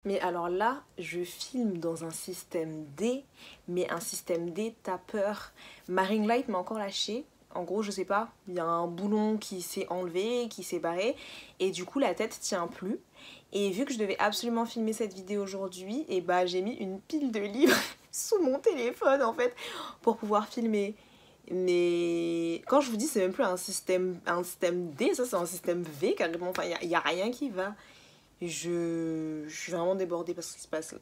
Mais alors là, je filme dans un système D, mais un système D t'as peur. Ma ring light m'a encore lâché. En gros, je sais pas, il y a un boulon qui s'est enlevé, qui s'est barré, et du coup la tête tient plus. Et vu que je devais absolument filmer cette vidéo aujourd'hui, et bah j'ai mis une pile de livres sous mon téléphone en fait, pour pouvoir filmer. Mais quand je vous dis c'est même plus un système D, ça c'est un système V carrément, enfin il y a rien qui va. Je suis vraiment débordée par ce qui se passe là.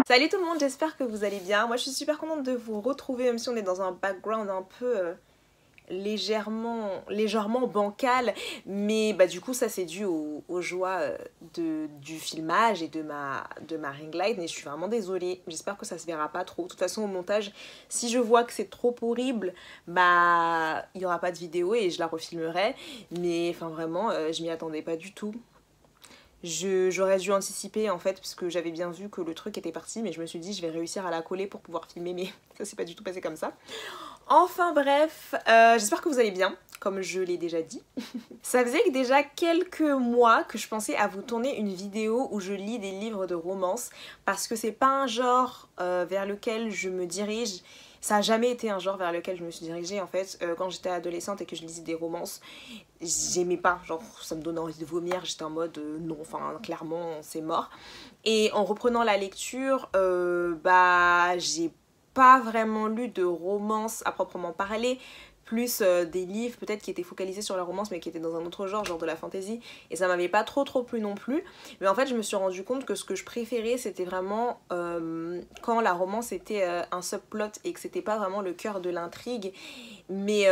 Salut tout le monde, j'espère que vous allez bien. Moi je suis super contente de vous retrouver, même si on est dans un background un peu légèrement bancal. Mais bah du coup ça c'est dû aux joies du filmage et de ma ring light. Et je suis vraiment désolée, j'espère que ça se verra pas trop. De toute façon au montage, si je vois que c'est trop horrible, bah il y aura pas de vidéo et je la refilmerai. Mais enfin vraiment je m'y attendais pas du tout. J'aurais dû anticiper en fait, parce que j'avais bien vu que le truc était parti, mais je me suis dit je vais réussir à la coller pour pouvoir filmer, mais ça s'est pas du tout passé comme ça. Enfin bref, j'espère que vous allez bien, comme je l'ai déjà dit. Ça faisait déjà quelques mois que je pensais à vous tourner une vidéo où je lis des livres de romance, parce que c'est pas un genre vers lequel je me dirige. Ça a jamais été un genre vers lequel je me suis dirigée en fait. Quand j'étais adolescente et que je lisais des romances, j'aimais pas, genre ça me donnait envie de vomir, j'étais en mode non, enfin clairement c'est mort. Et en reprenant la lecture, bah j'ai pas vraiment lu de romance à proprement parler, plus des livres peut-être qui étaient focalisés sur la romance mais qui étaient dans un autre genre de la fantasy, et ça m'avait pas trop plu non plus. Mais en fait je me suis rendu compte que ce que je préférais c'était vraiment quand la romance était un subplot et que c'était pas vraiment le cœur de l'intrigue. Mais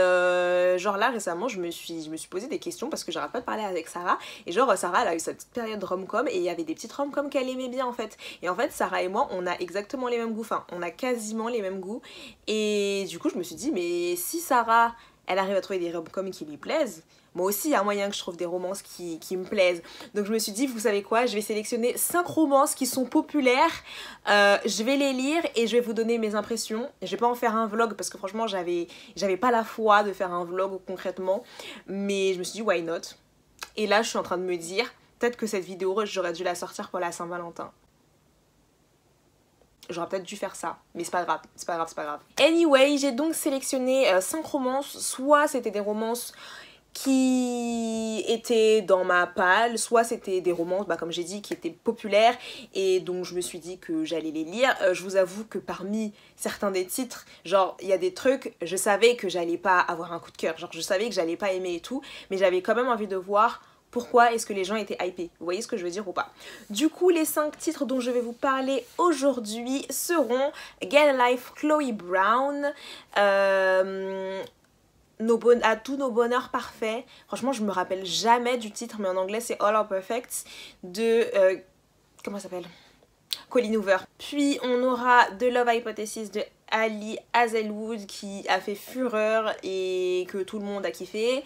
genre là récemment je me suis posé des questions parce que j'arrête pas de parler avec Sarah, et genre Sarah elle a eu sa petite période rom-com et il y avait des petites rom-com qu'elle aimait bien en fait. Et en fait Sarah et moi on a exactement les mêmes goûts, enfin on a quasiment les mêmes goûts. Et du coup je me suis dit mais si Sarah elle arrive à trouver des rom-com qui lui plaisent, moi aussi il y a moyen que je trouve des romances qui me plaisent. Donc je me suis dit vous savez quoi, je vais sélectionner 5 romances qui sont populaires, je vais les lire et je vais vous donner mes impressions. Je vais pas en faire un vlog parce que franchement j'avais pas la foi de faire un vlog concrètement, mais je me suis dit why not. Et là je suis en train de me dire peut-être que cette vidéo j'aurais dû la sortir pour la Saint-Valentin. J'aurais peut-être dû faire ça, mais c'est pas grave, c'est pas grave, c'est pas grave. Anyway, j'ai donc sélectionné 5 romances, soit c'était des romances qui étaient dans ma palle, soit c'était des romances, bah, comme j'ai dit, qui étaient populaires, et donc je me suis dit que j'allais les lire. Je vous avoue que parmi certains des titres, genre il y a des trucs, je savais que j'allais pas avoir un coup de cœur, genre je savais que j'allais pas aimer et tout, mais j'avais quand même envie de voir pourquoi est-ce que les gens étaient hypés. Vous voyez ce que je veux dire ou pas? Du coup, les 5 titres dont je vais vous parler aujourd'hui seront Get a Life, Chloe Brown, à tous nos bonheurs parfaits. Franchement, je me rappelle jamais du titre, mais en anglais c'est All Our Perfects de... comment ça s'appelle? Colleen Hoover. Puis on aura The Love Hypothesis de Ali Hazelwood qui a fait fureur et que tout le monde a kiffé.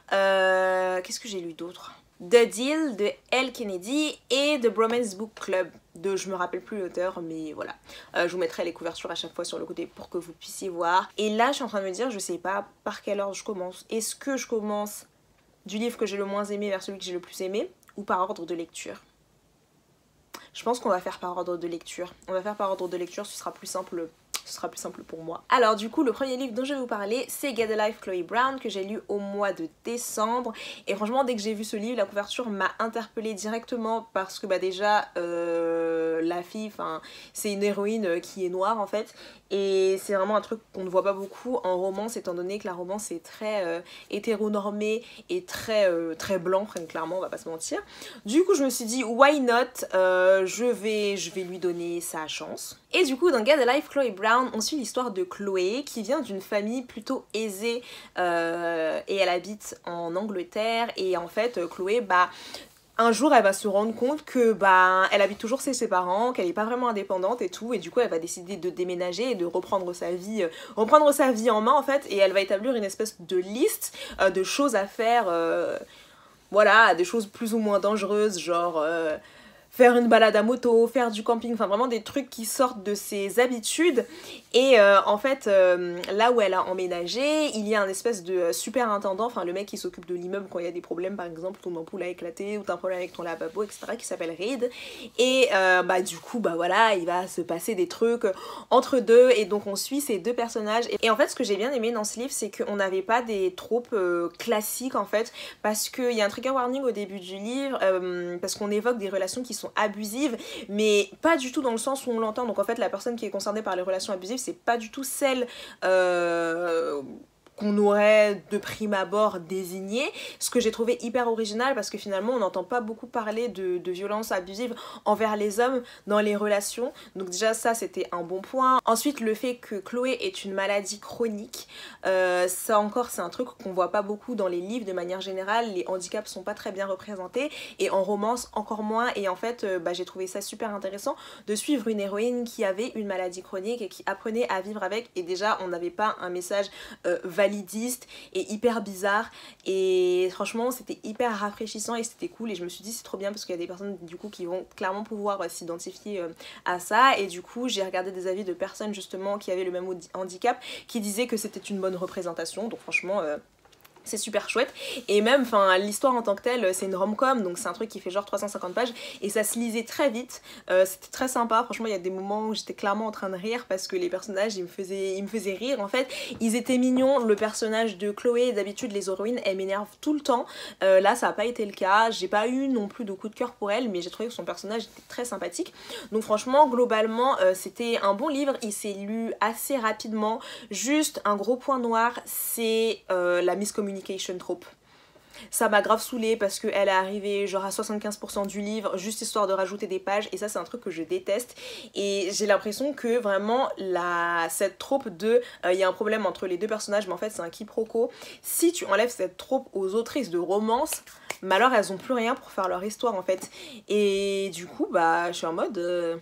Qu'est-ce que j'ai lu d'autre? The Deal de Elle Kennedy et The Bromance Book Club de je me rappelle plus l'auteur, mais voilà. Je vous mettrai les couvertures à chaque fois sur le côté pour que vous puissiez voir. Et là je suis en train de me dire je sais pas par quel ordre je commence. Est-ce que je commence du livre que j'ai le moins aimé vers celui que j'ai le plus aimé, ou par ordre de lecture? Je pense qu'on va faire par ordre de lecture. On va faire par ordre de lecture, ce sera plus simple. Ce sera plus simple pour moi. Alors du coup, le premier livre dont je vais vous parler, c'est Get a Life, Chloe Brown, que j'ai lu au mois de décembre. Et franchement, dès que j'ai vu ce livre, la couverture m'a interpellée directement parce que bah déjà, la fille, c'est une héroïne qui est noire en fait. Et c'est vraiment un truc qu'on ne voit pas beaucoup en romance, étant donné que la romance est très hétéronormée et très blanc, clairement, on va pas se mentir. Du coup, je me suis dit, why not, je vais lui donner sa chance. Et du coup, dans Get a Life, Chloe Brown, on suit l'histoire de Chloé, qui vient d'une famille plutôt aisée, et elle habite en Angleterre. Et en fait, Chloé, bah... un jour elle va se rendre compte que bah elle habite toujours chez ses parents, qu'elle est pas vraiment indépendante et tout, et du coup elle va décider de déménager et de reprendre sa vie en main en fait, et elle va établir une espèce de liste de choses à faire, voilà, des choses plus ou moins dangereuses, genre faire une balade à moto, faire du camping, enfin vraiment des trucs qui sortent de ses habitudes. Et en fait, là où elle a emménagé, il y a un espèce de super intendant, enfin le mec qui s'occupe de l'immeuble quand il y a des problèmes, par exemple ton ampoule a éclaté ou t'as un problème avec ton lavabo, etc., qui s'appelle Reed. Et bah du coup, bah voilà, il va se passer des trucs entre deux, et donc on suit ces deux personnages. Et en fait, ce que j'ai bien aimé dans ce livre, c'est qu'on n'avait pas des tropes classiques en fait, parce qu'il y a un trigger warning au début du livre, parce qu'on évoque des relations qui sont abusives, mais pas du tout dans le sens où on l'entend. Donc en fait, la personne qui est concernée par les relations abusives, c'est pas du tout celle qu'on aurait de prime abord désigné, ce que j'ai trouvé hyper original, parce que finalement on n'entend pas beaucoup parler de violences abusives envers les hommes dans les relations, donc déjà ça c'était un bon point. Ensuite, le fait que Chloé est une maladie chronique, ça encore c'est un truc qu'on voit pas beaucoup dans les livres de manière générale, les handicaps sont pas très bien représentés, et en romance encore moins. Et en fait bah, j'ai trouvé ça super intéressant de suivre une héroïne qui avait une maladie chronique et qui apprenait à vivre avec, et déjà on n'avait pas un message validiste et hyper bizarre, et franchement c'était hyper rafraîchissant et c'était cool. Et je me suis dit c'est trop bien, parce qu'il y a des personnes du coup qui vont clairement pouvoir s'identifier à ça, et du coup j'ai regardé des avis de personnes justement qui avaient le même handicap qui disaient que c'était une bonne représentation, donc franchement c'est super chouette. Et même enfin l'histoire en tant que telle, c'est une rom-com, donc c'est un truc qui fait genre 350 pages et ça se lisait très vite, c'était très sympa. Franchement il y a des moments où j'étais clairement en train de rire parce que les personnages ils me faisaient rire en fait, ils étaient mignons. Le personnage de Chloé, d'habitude les héroïnes elles m'énervent tout le temps, là ça n'a pas été le cas, j'ai pas eu non plus de coup de cœur pour elle, mais j'ai trouvé que son personnage était très sympathique. Donc franchement globalement c'était un bon livre, il s'est lu assez rapidement. Juste un gros point noir, c'est la miscommunication trope. Ça m'a grave saoulée parce qu'elle est arrivée genre à 75% du livre juste histoire de rajouter des pages, et ça c'est un truc que je déteste. Et j'ai l'impression que vraiment cette trope de il y a un problème entre les deux personnages mais en fait c'est un quiproquo, si tu enlèves cette trope aux autrices de romance, mais alors elles ont plus rien pour faire leur histoire en fait. Et du coup bah je suis en mode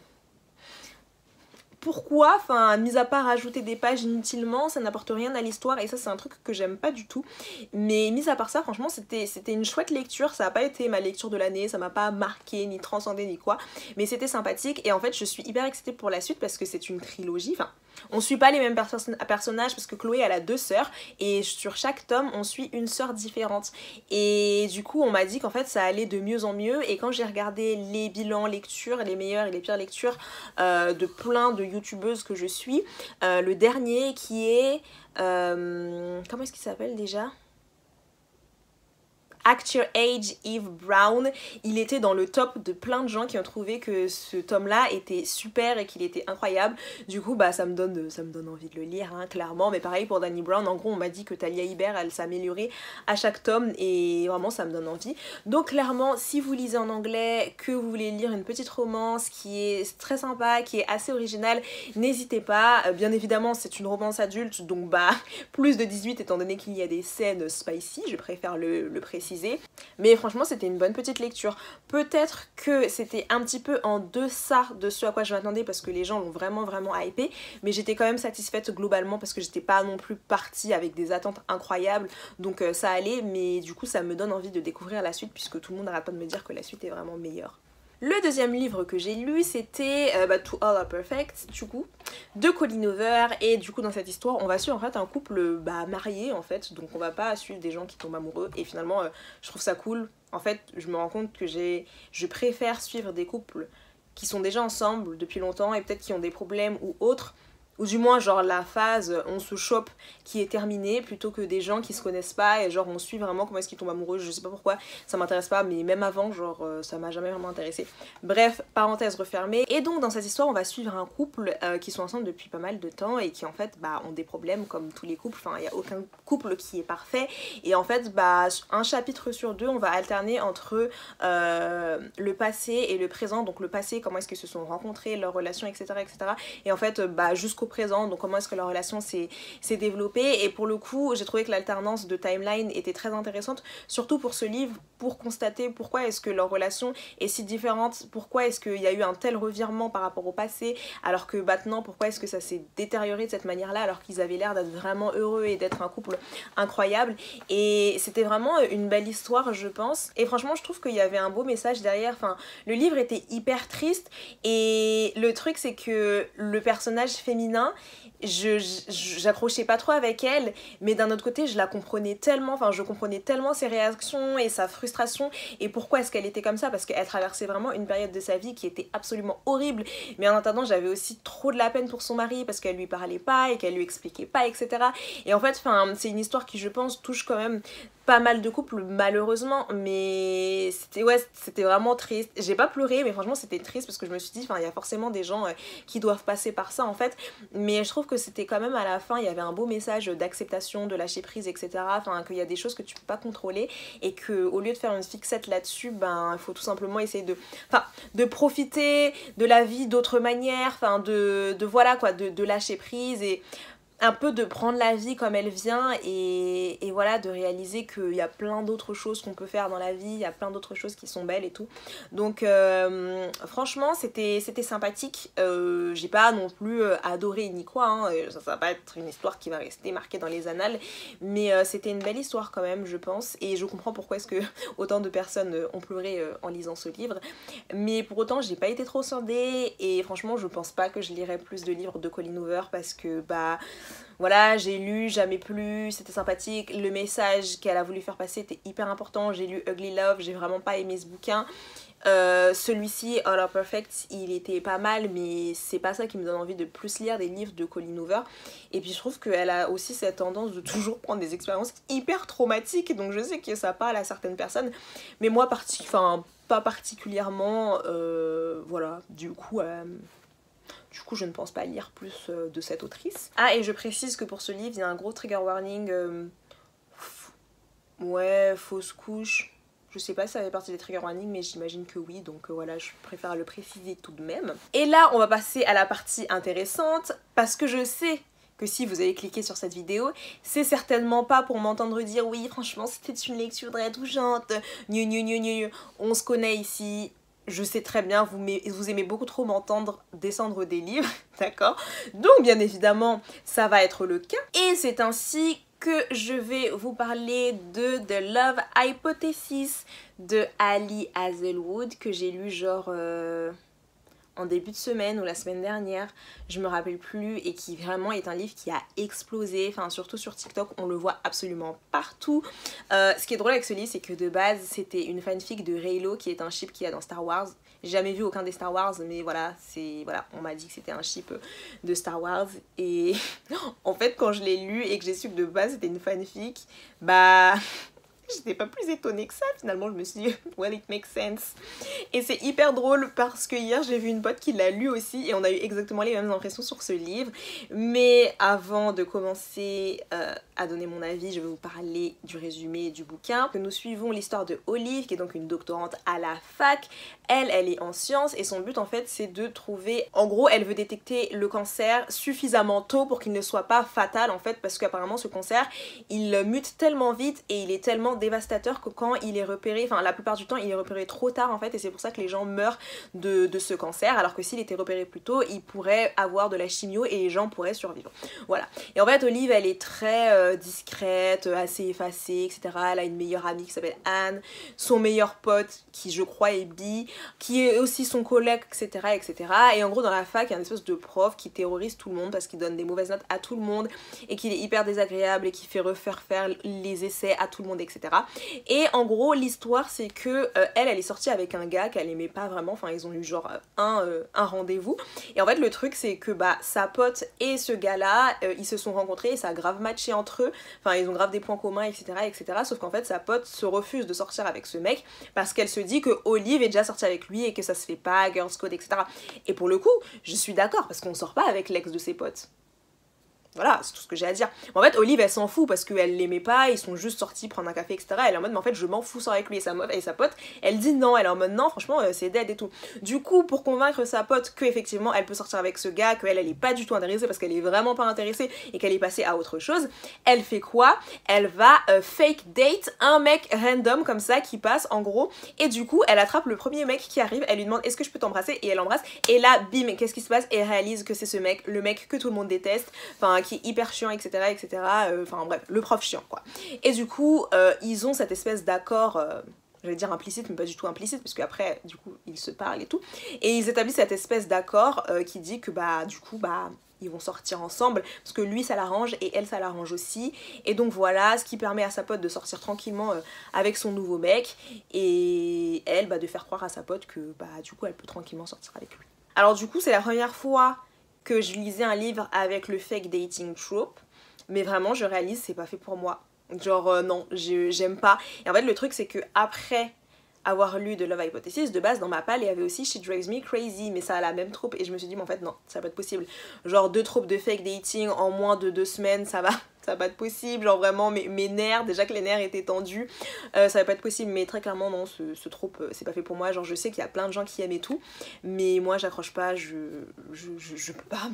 pourquoi, enfin, mis à part ajouter des pages inutilement, ça n'apporte rien à l'histoire, et ça c'est un truc que j'aime pas du tout. Mais mis à part ça, franchement c'était une chouette lecture, ça a pas été ma lecture de l'année, ça m'a pas marqué, ni transcendé, ni quoi, mais c'était sympathique. Et en fait je suis hyper excitée pour la suite parce que c'est une trilogie, enfin on suit pas les mêmes personnages parce que Chloé elle a deux sœurs, et sur chaque tome on suit une sœur différente. Et du coup on m'a dit qu'en fait ça allait de mieux en mieux, et quand j'ai regardé les bilans lectures, les meilleures et les pires lectures de plein de youtubeuses que je suis, le dernier qui est comment est-ce qu'il s'appelle déjà, Act Your Age, Eve Brown, il était dans le top de plein de gens qui ont trouvé que ce tome là était super et qu'il était incroyable. Du coup bah ça me donne envie de le lire hein, clairement. Mais pareil pour Dani Brown, en gros on m'a dit que Talia Hibert elle s'améliorait à chaque tome, et vraiment ça me donne envie. Donc clairement si vous lisez en anglais, que vous voulez lire une petite romance qui est très sympa, qui est assez originale, n'hésitez pas. Bien évidemment c'est une romance adulte, donc bah plus de 18 étant donné qu'il y a des scènes spicy, je préfère le préciser. Mais franchement c'était une bonne petite lecture. Peut-être que c'était un petit peu en deçà de ce à quoi je m'attendais parce que les gens l'ont vraiment hypé, mais j'étais quand même satisfaite globalement parce que j'étais pas non plus partie avec des attentes incroyables, donc ça allait. Mais du coup ça me donne envie de découvrir la suite puisque tout le monde arrête pas de me dire que la suite est vraiment meilleure. Le deuxième livre que j'ai lu c'était To All Are Perfect du coup de Colleen Hoover, et du coup dans cette histoire on va suivre en fait un couple marié en fait, donc on va pas suivre des gens qui tombent amoureux, et finalement je trouve ça cool. En fait je me rends compte que je préfère suivre des couples qui sont déjà ensemble depuis longtemps et peut-être qui ont des problèmes ou autres, ou du moins genre la phase on se chope qui est terminée, plutôt que des gens qui se connaissent pas et genre on suit vraiment comment est-ce qu'ils tombent amoureux. Je sais pas pourquoi ça m'intéresse pas, mais même avant genre ça m'a jamais vraiment intéressé. Bref, parenthèse refermée. Et donc dans cette histoire on va suivre un couple qui sont ensemble depuis pas mal de temps et qui en fait ont des problèmes comme tous les couples, enfin il y a aucun couple qui est parfait, et en fait un chapitre sur deux on va alterner entre le passé et le présent. Donc le passé, comment est-ce qu'ils se sont rencontrés, leurs relations, etc., etc., et en fait jusqu'au trop présente, donc comment est-ce que leur relation s'est développée. Et pour le coup, j'ai trouvé que l'alternance de timeline était très intéressante, surtout pour ce livre, pour constater pourquoi est-ce que leur relation est si différente, pourquoi est-ce qu'il y a eu un tel revirement par rapport au passé, alors que maintenant, pourquoi est-ce que ça s'est détérioré de cette manière-là, alors qu'ils avaient l'air d'être vraiment heureux et d'être un couple incroyable. Et c'était vraiment une belle histoire, je pense. Et franchement, je trouve qu'il y avait un beau message derrière. Enfin, le livre était hyper triste, et le truc, c'est que le personnage féminin, j'accrochais pas trop avec elle, mais d'un autre côté je la comprenais tellement, enfin je comprenais tellement ses réactions et sa frustration et pourquoi est-ce qu'elle était comme ça, parce qu'elle traversait vraiment une période de sa vie qui était absolument horrible, mais en attendant j'avais aussi trop de la peine pour son mari parce qu'elle lui parlait pas et qu'elle lui expliquait pas, etc. Et en fait c'est une histoire qui, je pense, touche quand même pas mal de couples malheureusement, mais c'était vraiment triste. J'ai pas pleuré, mais franchement c'était triste parce que je me suis dit, il y a forcément des gens qui doivent passer par ça en fait, mais je trouve que c'était quand même, à la fin il y avait un beau message d'acceptation, de lâcher prise, etc. Qu'il y a des choses que tu peux pas contrôler et que au lieu de faire une fixette là-dessus, il faut tout simplement essayer de profiter de la vie d'autres manières, de lâcher prise et un peu de prendre la vie comme elle vient et voilà, de réaliser qu'il y a plein d'autres choses qu'on peut faire dans la vie, il y a plein d'autres choses qui sont belles et tout. Donc franchement c'était sympathique, j'ai pas non plus adoré ni quoi, hein. Ça va pas être une histoire qui va rester marquée dans les annales, mais c'était une belle histoire quand même, je pense, et je comprends pourquoi est-ce que autant de personnes ont pleuré en lisant ce livre, mais pour autant j'ai pas été trop scindée et franchement je pense pas que je lirai plus de livres de Colleen Hoover parce que voilà, j'ai lu Jamais plus, c'était sympathique, le message qu'elle a voulu faire passer était hyper important. J'ai lu Ugly Love, j'ai vraiment pas aimé ce bouquin. Celui-ci, All Are Perfect, il était pas mal, mais c'est pas ça qui me donne envie de plus lire des livres de Colleen Hoover. Et puis je trouve qu'elle a aussi cette tendance de toujours prendre des expériences hyper traumatiques, donc je sais que ça parle à certaines personnes, mais moi pas particulièrement, voilà, du coup je ne pense pas lire plus de cette autrice. Ah, et je précise que pour ce livre, il y a un gros trigger warning. Fausse couche. Je sais pas si ça fait partie des trigger warnings, mais j'imagine que oui, donc voilà, je préfère le préciser tout de même. Et là, on va passer à la partie intéressante, parce que je sais que si vous avez cliqué sur cette vidéo, c'est certainement pas pour m'entendre dire oui, franchement, c'était une lecture très touchante. On se connaît ici. Je sais très bien, vous aimez beaucoup trop m'entendre descendre des livres, d'accord? Donc bien évidemment, ça va être le cas. Et c'est ainsi que je vais vous parler de The Love Hypothesis de Ali Hazelwood, que j'ai lu genre en début de semaine ou la semaine dernière, je me rappelle plus, et qui vraiment est un livre qui a explosé, surtout sur TikTok, on le voit absolument partout. Ce qui est drôle avec ce livre, c'est que de base c'était une fanfic de Reylo, qui est un ship qu'il y a dans Star Wars. J'ai jamais vu aucun des Star Wars, mais voilà, on m'a dit que c'était un ship de Star Wars, et en fait quand je l'ai lu et que j'ai su que de base c'était une fanfic, j'étais pas plus étonnée que ça, finalement je me suis dit well it makes sense. Et c'est hyper drôle parce que hier j'ai vu une pote qui l'a lu aussi et on a eu exactement les mêmes impressions sur ce livre. Mais avant de commencer à donner mon avis, je vais vous parler du résumé du bouquin. Nous suivons l'histoire de Olive, qui est donc une doctorante à la fac. Elle est en sciences et son but en fait c'est de trouver, en gros elle veut détecter le cancer suffisamment tôt pour qu'il ne soit pas fatal en fait, parce qu'apparemment ce cancer il mute tellement vite et il est tellement dévastateur que quand il est repéré, la plupart du temps il est repéré trop tard en fait, et c'est pour ça que les gens meurent de ce cancer, alors que s'il était repéré plus tôt il pourrait avoir de la chimio et les gens pourraient survivre. Voilà. Et en fait Olive elle est très discrète, assez effacée, etc. Elle a une meilleure amie qui s'appelle Anne, son meilleur pote qui je crois est bi, qui est aussi son collègue, etc., etc. Et en gros dans la fac il y a une espèce de prof qui terrorise tout le monde parce qu'il donne des mauvaises notes à tout le monde et qu'il est hyper désagréable et qui fait refaire les essais à tout le monde, etc. Et en gros l'histoire c'est que elle est sortie avec un gars qu'elle aimait pas vraiment, ils ont eu genre un rendez-vous, et en fait le truc c'est que sa pote et ce gars là ils se sont rencontrés et ça a grave matché entre eux, ils ont grave des points communs, etc., etc. Sauf qu'en fait sa pote se refuse de sortir avec ce mec parce qu'elle se dit que Olive est déjà sortie avec lui et que ça se fait pas, girls code, etc. Et pour le coup je suis d'accord parce qu'on sort pas avec l'ex de ses potes. Voilà, c'est tout ce que j'ai à dire. En fait, Olive, elle s'en fout parce qu'elle l'aimait pas, ils sont juste sortis prendre un café, etc. Elle est en mode, mais en fait, je m'en fous sans avec lui et sa meuf et sa pote. Elle dit non, elle est en mode non, franchement, c'est dead et tout. Du coup, pour convaincre sa pote qu'effectivement, elle peut sortir avec ce gars, qu'elle, elle est pas du tout intéressée parce qu'elle est vraiment pas intéressée et qu'elle est passée à autre chose, elle fait quoi? Elle va fake date un mec random comme ça qui passe en gros. Et du coup, elle attrape le premier mec qui arrive, elle lui demande est-ce que je peux t'embrasser? Et elle embrasse. Et là, bim, qu'est-ce qui se passe? Et elle réalise que c'est ce mec, le mec que tout le monde déteste, enfin qui est hyper chiant, etc. etc. Enfin bref, le prof chiant quoi. Et du coup, ils ont cette espèce d'accord, je vais dire implicite, mais pas du tout implicite, parce qu'après, du coup, ils se parlent et tout. Et ils établissent cette espèce d'accord qui dit que bah, du coup, bah, ils vont sortir ensemble, parce que lui ça l'arrange et elle ça l'arrange aussi. Et donc voilà, ce qui permet à sa pote de sortir tranquillement avec son nouveau mec, et elle bah, de faire croire à sa pote que bah, du coup, elle peut tranquillement sortir avec lui. Alors du coup, c'est la première fois que je lisais un livre avec le fake dating trope, mais vraiment je réalise c'est pas fait pour moi. Genre non, j'aime pas. Et en fait le truc c'est que après avoir lu de Love Hypothesis, de base dans ma palle il y avait aussi She Drives Me Crazy, mais ça a la même trope et je me suis dit mais en fait non, ça va pas être possible. Genre 2 tropes de fake dating en moins de 2 semaines, ça va pas être possible, genre vraiment mes nerfs, déjà que les nerfs étaient tendus, ça va pas être possible, mais très clairement non, ce trope c'est pas fait pour moi. Genre je sais qu'il y a plein de gens qui aiment et tout, mais moi j'accroche pas, je peux pas,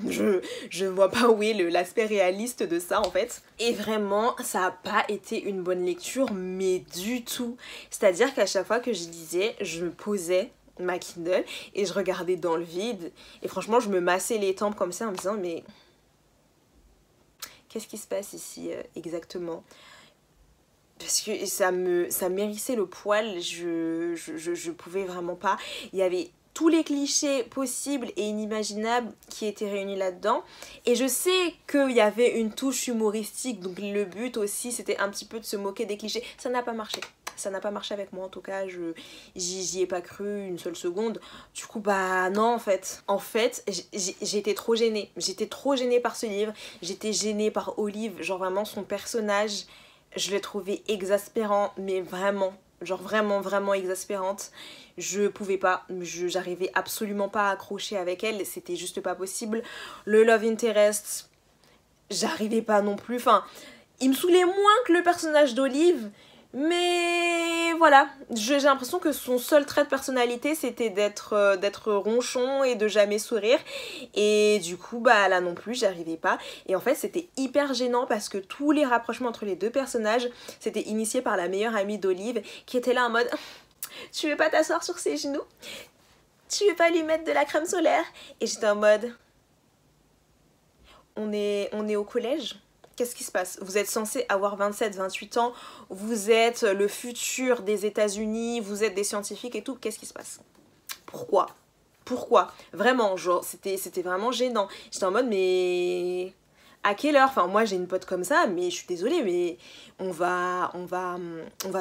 je vois pas où est l'aspect réaliste de ça en fait. Et vraiment ça a pas été une bonne lecture, mais du tout. C'est à dire qu'à chaque fois que je lisais, je me posais ma Kindle et je regardais dans le vide, et franchement je me massais les tempes comme ça en me disant mais qu'est-ce qui se passe ici exactement? Parce que ça m'hérissait le poil, je pouvais vraiment pas. Il y avait tous les clichés possibles et inimaginables qui étaient réunis là-dedans. Et je sais qu'il y avait une touche humoristique, donc le but aussi c'était un petit peu de se moquer des clichés. Ça n'a pas marché. Ça n'a pas marché avec moi en tout cas, j'y ai pas cru une seule seconde. Du coup bah non en fait. En fait j'étais trop gênée. J'étais trop gênée par ce livre. J'étais gênée par Olive, genre vraiment son personnage. Je l'ai trouvée exaspérant, mais vraiment, genre vraiment exaspérante. Je pouvais pas, j'arrivais absolument pas à accrocher avec elle, c'était juste pas possible. Le love interest, j'arrivais pas non plus, enfin, il me saoulait moins que le personnage d'Olive, mais voilà, j'ai l'impression que son seul trait de personnalité c'était d'être ronchon et de jamais sourire, et du coup bah là non plus j'arrivais pas. Et en fait c'était hyper gênant parce que tous les rapprochements entre les deux personnages c'était initié par la meilleure amie d'Olive qui était là en mode tu veux pas t'asseoir sur ses genoux, tu veux pas lui mettre de la crème solaire, et j'étais en mode on est au collège. Qu'est-ce qui se passe? Vous êtes censé avoir 27-28 ans, vous êtes le futur des États-Unis, vous êtes des scientifiques et tout. Qu'est-ce qui se passe? Pourquoi? Pourquoi? Vraiment, genre, c'était vraiment gênant. J'étais en mode, mais à quelle heure? Enfin, moi j'ai une pote comme ça, mais je suis désolée, mais on va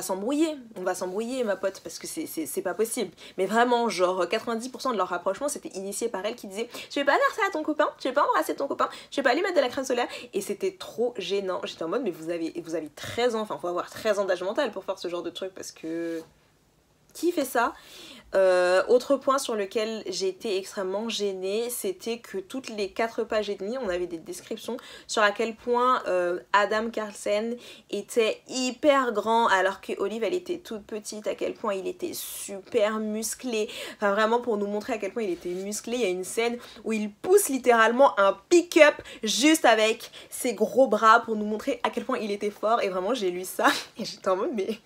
s'embrouiller. On va s'embrouiller, ma pote, parce que c'est pas possible. Mais vraiment, genre, 90% de leur rapprochement, c'était initié par elle qui disait je vais pas faire ça à ton copain, je vais pas embrasser ton copain, je vais pas lui mettre de la crème solaire. Et c'était trop gênant. J'étais en mode, mais vous avez 13 ans, enfin, faut avoir 13 ans d'âge mental pour faire ce genre de truc, parce que qui fait ça? Autre point sur lequel j'ai été extrêmement gênée, c'était que toutes les 4 pages et demie, on avait des descriptions sur à quel point Adam Carlsen était hyper grand alors que Olive elle était toute petite, à quel point il était super musclé. Enfin vraiment pour nous montrer à quel point il était musclé, il y a une scène où il pousse littéralement un pick-up juste avec ses gros bras pour nous montrer à quel point il était fort. Et vraiment j'ai lu ça et j'étais en mode mais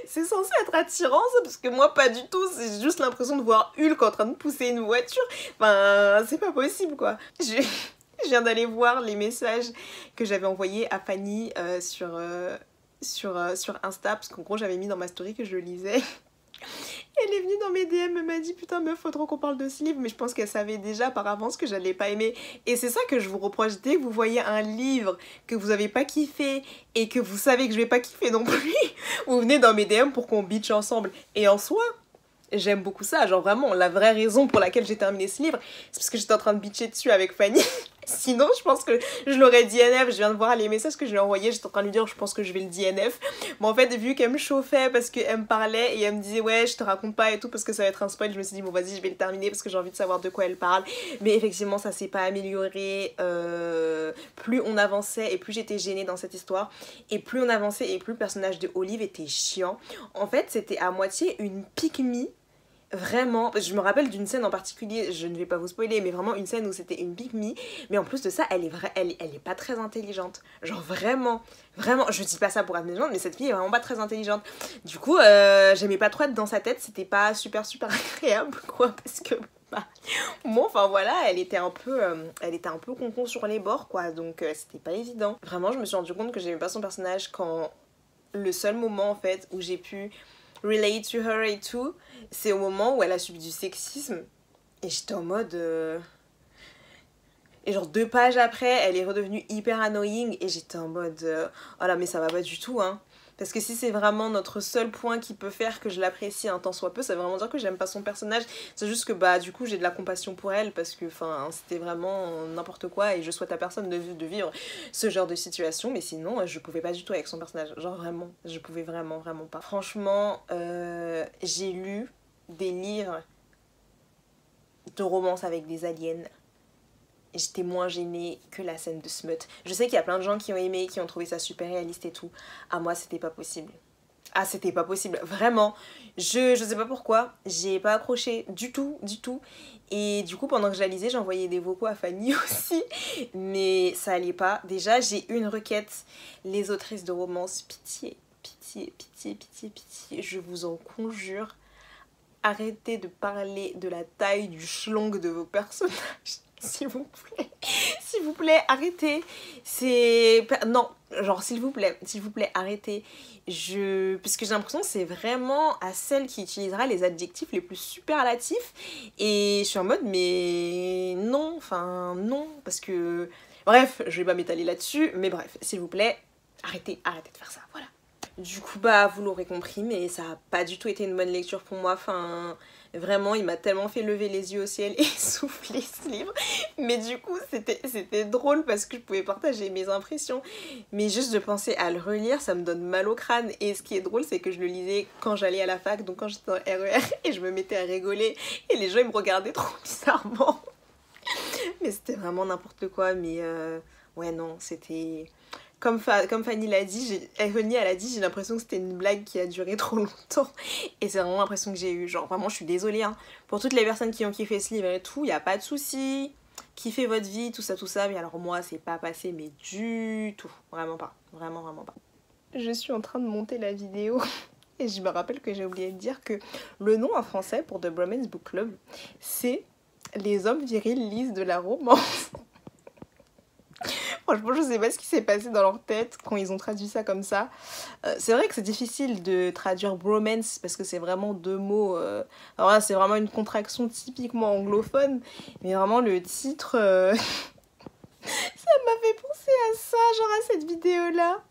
c'est censé être attirant ça, parce que moi pas du tout, c'est juste l'impression de voir Hulk en train de pousser une voiture. Enfin, c'est pas possible quoi. Je viens d'aller voir les messages que j'avais envoyés à Fanny sur Insta, parce qu'en gros j'avais mis dans ma story que je le lisais. Elle est venue dans mes DM, elle m'a dit putain meuf faut trop qu'on parle de ce livre, mais je pense qu'elle savait déjà par avance que j'allais pas aimer. Et c'est ça que je vous reproche, dès que vous voyez un livre que vous avez pas kiffé et que vous savez que je vais pas kiffer non plus, vous venez dans mes DM pour qu'on bitch ensemble. Et en soi j'aime beaucoup ça, genre vraiment la vraie raison pour laquelle j'ai terminé ce livre, c'est parce que j'étais en train de bitcher dessus avec Fanny Sinon, je pense que je l'aurais DNF. Je viens de voir les messages que je lui ai envoyés. J'étais en train de lui dire, je pense que je vais le DNF. Mais en fait, vu qu'elle me chauffait parce qu'elle me parlait et elle me disait, ouais, je te raconte pas et tout parce que ça va être un spoil, je me suis dit, bon, vas-y, je vais le terminer parce que j'ai envie de savoir de quoi elle parle. Mais effectivement, ça s'est pas amélioré. Plus on avançait et plus j'étais gênée dans cette histoire. Et plus on avançait et plus le personnage de Olive était chiant. En fait, c'était à moitié une pick-me. Vraiment, je me rappelle d'une scène en particulier, je ne vais pas vous spoiler, mais vraiment une scène où c'était une pick me, mais en plus de ça, elle est pas très intelligente. Genre vraiment, vraiment, je dis pas ça pour être méchante, mais cette fille est vraiment pas très intelligente. Du coup, j'aimais pas trop être dans sa tête, c'était pas super agréable, quoi, parce que bah, bon, enfin voilà, elle était un peu concon sur les bords, quoi, donc c'était pas évident. Vraiment, je me suis rendu compte que j'aimais pas son personnage quand le seul moment en fait où j'ai pu relate to her et tout, c'est au moment où elle a subi du sexisme et j'étais en mode et genre 2 pages après elle est redevenue hyper annoying et j'étais en mode oh là mais ça va pas du tout hein, parce que si c'est vraiment notre seul point qui peut faire que je l'apprécie un tant soit peu, ça veut vraiment dire que j'aime pas son personnage. C'est juste que bah du coup j'ai de la compassion pour elle parce que enfin c'était vraiment n'importe quoi et je souhaite à personne de vivre ce genre de situation, mais sinon je pouvais pas du tout avec son personnage, genre vraiment je pouvais vraiment pas. Franchement j'ai lu des livres de romance avec des aliens, j'étais moins gênée que la scène de Smut. Je sais qu'il y a plein de gens qui ont aimé, qui ont trouvé ça super réaliste et tout. À moi, c'était pas possible. Ah, c'était pas possible. Vraiment. Je sais pas pourquoi. J'ai pas accroché du tout, du tout. Et du coup, pendant que je la lisais, j'envoyais des vocaux à Fanny aussi. Mais ça allait pas. Déjà, j'ai une requête. Les autrices de romance, pitié, pitié, pitié, pitié, pitié. Je vous en conjure. Arrêtez de parler de la taille du schlong de vos personnages. S'il vous plaît. S'il vous plaît, arrêtez. C'est... Non, genre s'il vous plaît, arrêtez. Parce que j'ai l'impression que c'est vraiment à celle qui utilisera les adjectifs les plus superlatifs. Et je suis en mode, mais non, enfin non. Parce que... Bref, je vais pas m'étaler là-dessus. Mais bref, s'il vous plaît, arrêtez de faire ça, voilà. Du coup, bah, vous l'aurez compris, mais ça a pas du tout été une bonne lecture pour moi. Enfin, vraiment, il m'a tellement fait lever les yeux au ciel et souffler ce livre. Mais du coup, c'était drôle parce que je pouvais partager mes impressions. Mais juste de penser à le relire, ça me donne mal au crâne. Et ce qui est drôle, c'est que je le lisais quand j'allais à la fac, donc quand j'étais en RER, et je me mettais à rigoler. Et les gens, ils me regardaient trop bizarrement. Mais c'était vraiment n'importe quoi. Mais ouais, non, c'était... Comme Fanny l'a dit, Fanny elle a dit, j'ai l'impression que c'était une blague qui a duré trop longtemps. Et c'est vraiment l'impression que j'ai eue. Genre vraiment je suis désolée hein. Pour toutes les personnes qui ont kiffé ce livre et tout, y a pas de souci. Kiffez votre vie, tout ça. Mais alors moi c'est pas passé mais du tout. Vraiment pas. Vraiment pas. Je suis en train de monter la vidéo. Et je me rappelle que j'ai oublié de dire que le nom en français pour The Bromance Book Club, c'est Les hommes virils lisent de la romance. Franchement, je sais pas ce qui s'est passé dans leur tête quand ils ont traduit ça comme ça. C'est vrai que c'est difficile de traduire bromance parce que c'est vraiment 2 mots. Alors là, c'est vraiment une contraction typiquement anglophone. Mais vraiment, le titre, ça m'a fait penser à ça, genre à cette vidéo-là.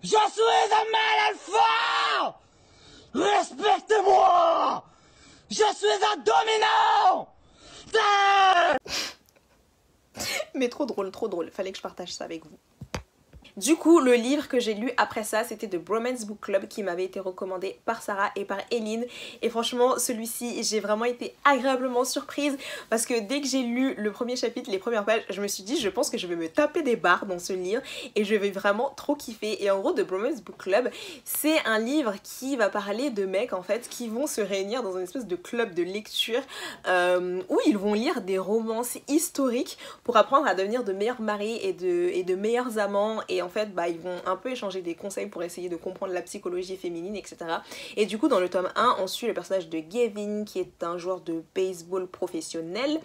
Je suis un mâle alpha! Respectez-moi! Je suis un dominant! Mais trop drôle, fallait que je partage ça avec vous. Du coup, le livre que j'ai lu après ça, c'était The Bromance Book Club qui m'avait été recommandé par Sarah et par Eline. Et franchement, celui-ci, j'ai vraiment été agréablement surprise parce que dès que j'ai lu le premier chapitre, les premières pages, je me suis dit, je pense que je vais me taper des barres dans ce livre et je vais vraiment trop kiffer. Et en gros, The Bromance Book Club, c'est un livre qui va parler de mecs en fait qui vont se réunir dans une espèce de club de lecture où ils vont lire des romances historiques pour apprendre à devenir de meilleurs maris et de meilleurs amants. Et en fait bah, ils vont un peu échanger des conseils pour essayer de comprendre la psychologie féminine, etc. Et du coup dans le tome 1 on suit le personnage de Gavin qui est un joueur de baseball professionnel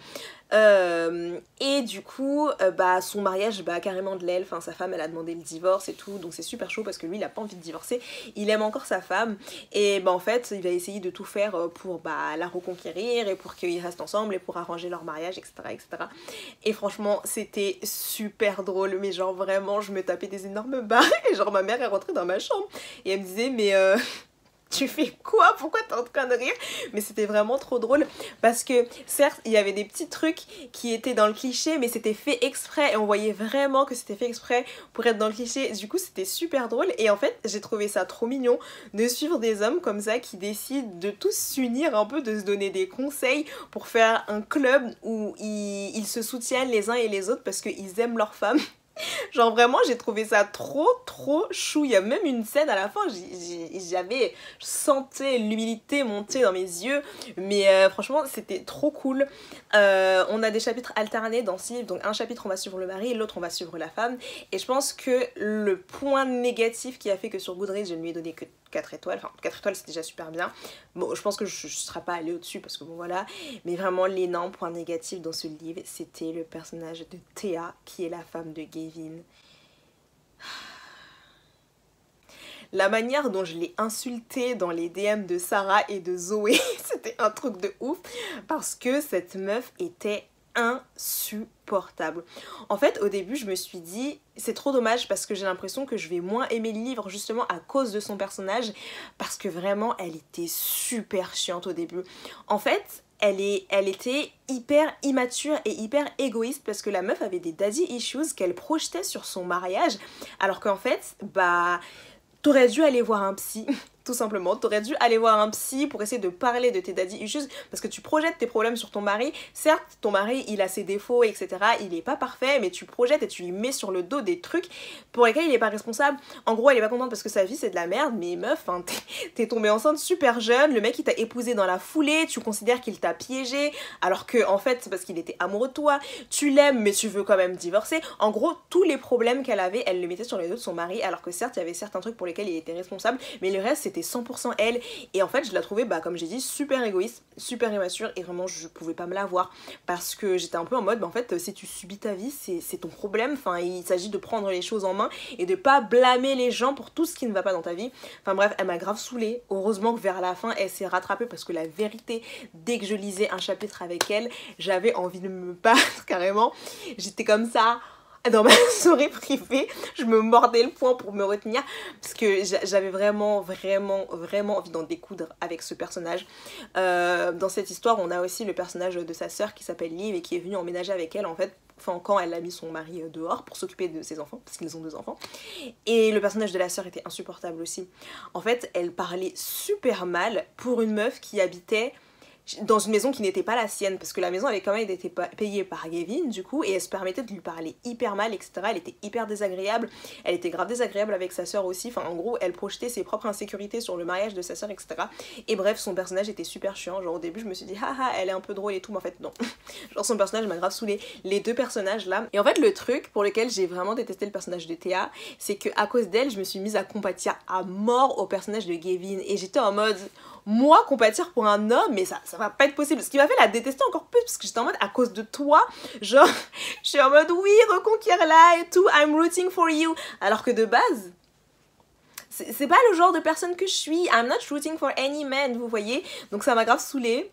et du coup bah, son mariage bah, carrément de l'aile, enfin sa femme elle a demandé le divorce et tout, donc c'est super chaud parce que lui il a pas envie de divorcer, il aime encore sa femme et bah, en fait il va essayer de tout faire pour bah, la reconquérir et pour qu'ils restent ensemble et pour arranger leur mariage, etc. Et franchement c'était super drôle, mais genre vraiment je me tapais des énormes barres et genre ma mère est rentrée dans ma chambre et elle me disait mais tu fais quoi? Pourquoi t'es en train de rire? Mais c'était vraiment trop drôle parce que certes il y avait des petits trucs qui étaient dans le cliché mais c'était fait exprès et on voyait vraiment que c'était fait exprès pour être dans le cliché. Du coup c'était super drôle et en fait j'ai trouvé ça trop mignon de suivre des hommes comme ça qui décident de tous s'unir un peu, de se donner des conseils pour faire un club où ils se soutiennent les uns et les autres parce qu'ils aiment leurs femmes. Genre vraiment j'ai trouvé ça trop chou. Il y a même une scène à la fin, je sentais l'humilité monter dans mes yeux. Mais franchement c'était trop cool. On a des chapitres alternés dans ce livre. Donc un chapitre on va suivre le mari, l'autre on va suivre la femme. Et je pense que le point négatif qui a fait que sur Goodreads je ne lui ai donné que 4 étoiles, enfin 4 étoiles c'est déjà super bien. Bon je pense que je ne serai pas allée au-dessus parce que bon voilà. Mais vraiment l'énorme point négatif dans ce livre c'était le personnage de Thea qui est la femme de Gavin. La manière dont je l'ai insultée dans les DM de Sarah et de Zoé, c'était un truc de ouf parce que cette meuf était insupportable. En fait au début je me suis dit c'est trop dommage parce que j'ai l'impression que je vais moins aimer le livre justement à cause de son personnage parce que vraiment elle était super chiante au début. En fait elle était hyper immature et hyper égoïste parce que la meuf avait des daddy issues qu'elle projetait sur son mariage alors qu'en fait bah t'aurais dû aller voir un psy, tout simplement. T'aurais dû aller voir un psy pour essayer de parler de tes daddy issues parce que tu projettes tes problèmes sur ton mari. Certes, ton mari, il a ses défauts, etc. Il est pas parfait, mais tu projettes et tu lui mets sur le dos des trucs pour lesquels il est pas responsable. En gros, elle est pas contente parce que sa vie, c'est de la merde, mais meuf, hein, t'es tombée enceinte super jeune, le mec, il t'a épousé dans la foulée, tu considères qu'il t'a piégé, alors que, en fait, c'est parce qu'il était amoureux de toi, tu l'aimes, mais tu veux quand même divorcer. En gros, tous les problèmes qu'elle avait, elle le mettait sur les dos de son mari, alors que certes, il y avait certains trucs pour lesquels il était responsable, mais le reste, c'était 100% elle. Et en fait je la trouvais bah comme j'ai dit super égoïste, super immature et vraiment je pouvais pas me la voir parce que j'étais un peu en mode bah en fait si tu subis ta vie c'est ton problème, enfin il s'agit de prendre les choses en main et de pas blâmer les gens pour tout ce qui ne va pas dans ta vie. Enfin bref elle m'a grave saoulée. Heureusement que vers la fin elle s'est rattrapée parce que la vérité dès que je lisais un chapitre avec elle j'avais envie de me battre carrément. J'étais comme ça dans ma soirée privée, je me mordais le poing pour me retenir parce que j'avais vraiment envie d'en découdre avec ce personnage. Dans cette histoire, on a aussi le personnage de sa sœur qui s'appelle Liv et qui est venue emménager avec elle en fait. Enfin, quand elle a mis son mari dehors pour s'occuper de ses enfants, parce qu'ils ont 2 enfants. Et le personnage de la sœur était insupportable aussi. En fait, elle parlait super mal pour une meuf qui habitait dans une maison qui n'était pas la sienne parce que la maison avait quand même été payée par Gavin du coup et elle se permettait de lui parler hyper mal etc. Elle était hyper désagréable, elle était grave désagréable avec sa sœur aussi, enfin en gros elle projetait ses propres insécurités sur le mariage de sa sœur etc. Et bref son personnage était super chiant, genre au début je me suis dit haha elle est un peu drôle et tout mais en fait non. Genre son personnage m'a grave saoulé, les 2 personnages là. Et en fait le truc pour lequel j'ai vraiment détesté le personnage de Thea c'est que à cause d'elle je me suis mise à compatir à mort au personnage de Gavin et j'étais en mode moi compatir pour un homme mais ça va pas être possible, ce qui m'a fait la détester encore plus parce que j'étais en mode à cause de toi genre je suis en mode oui reconquiert-la et tout I'm rooting for you alors que de base c'est pas le genre de personne que je suis, I'm not rooting for any man vous voyez, donc ça m'a grave saoulée.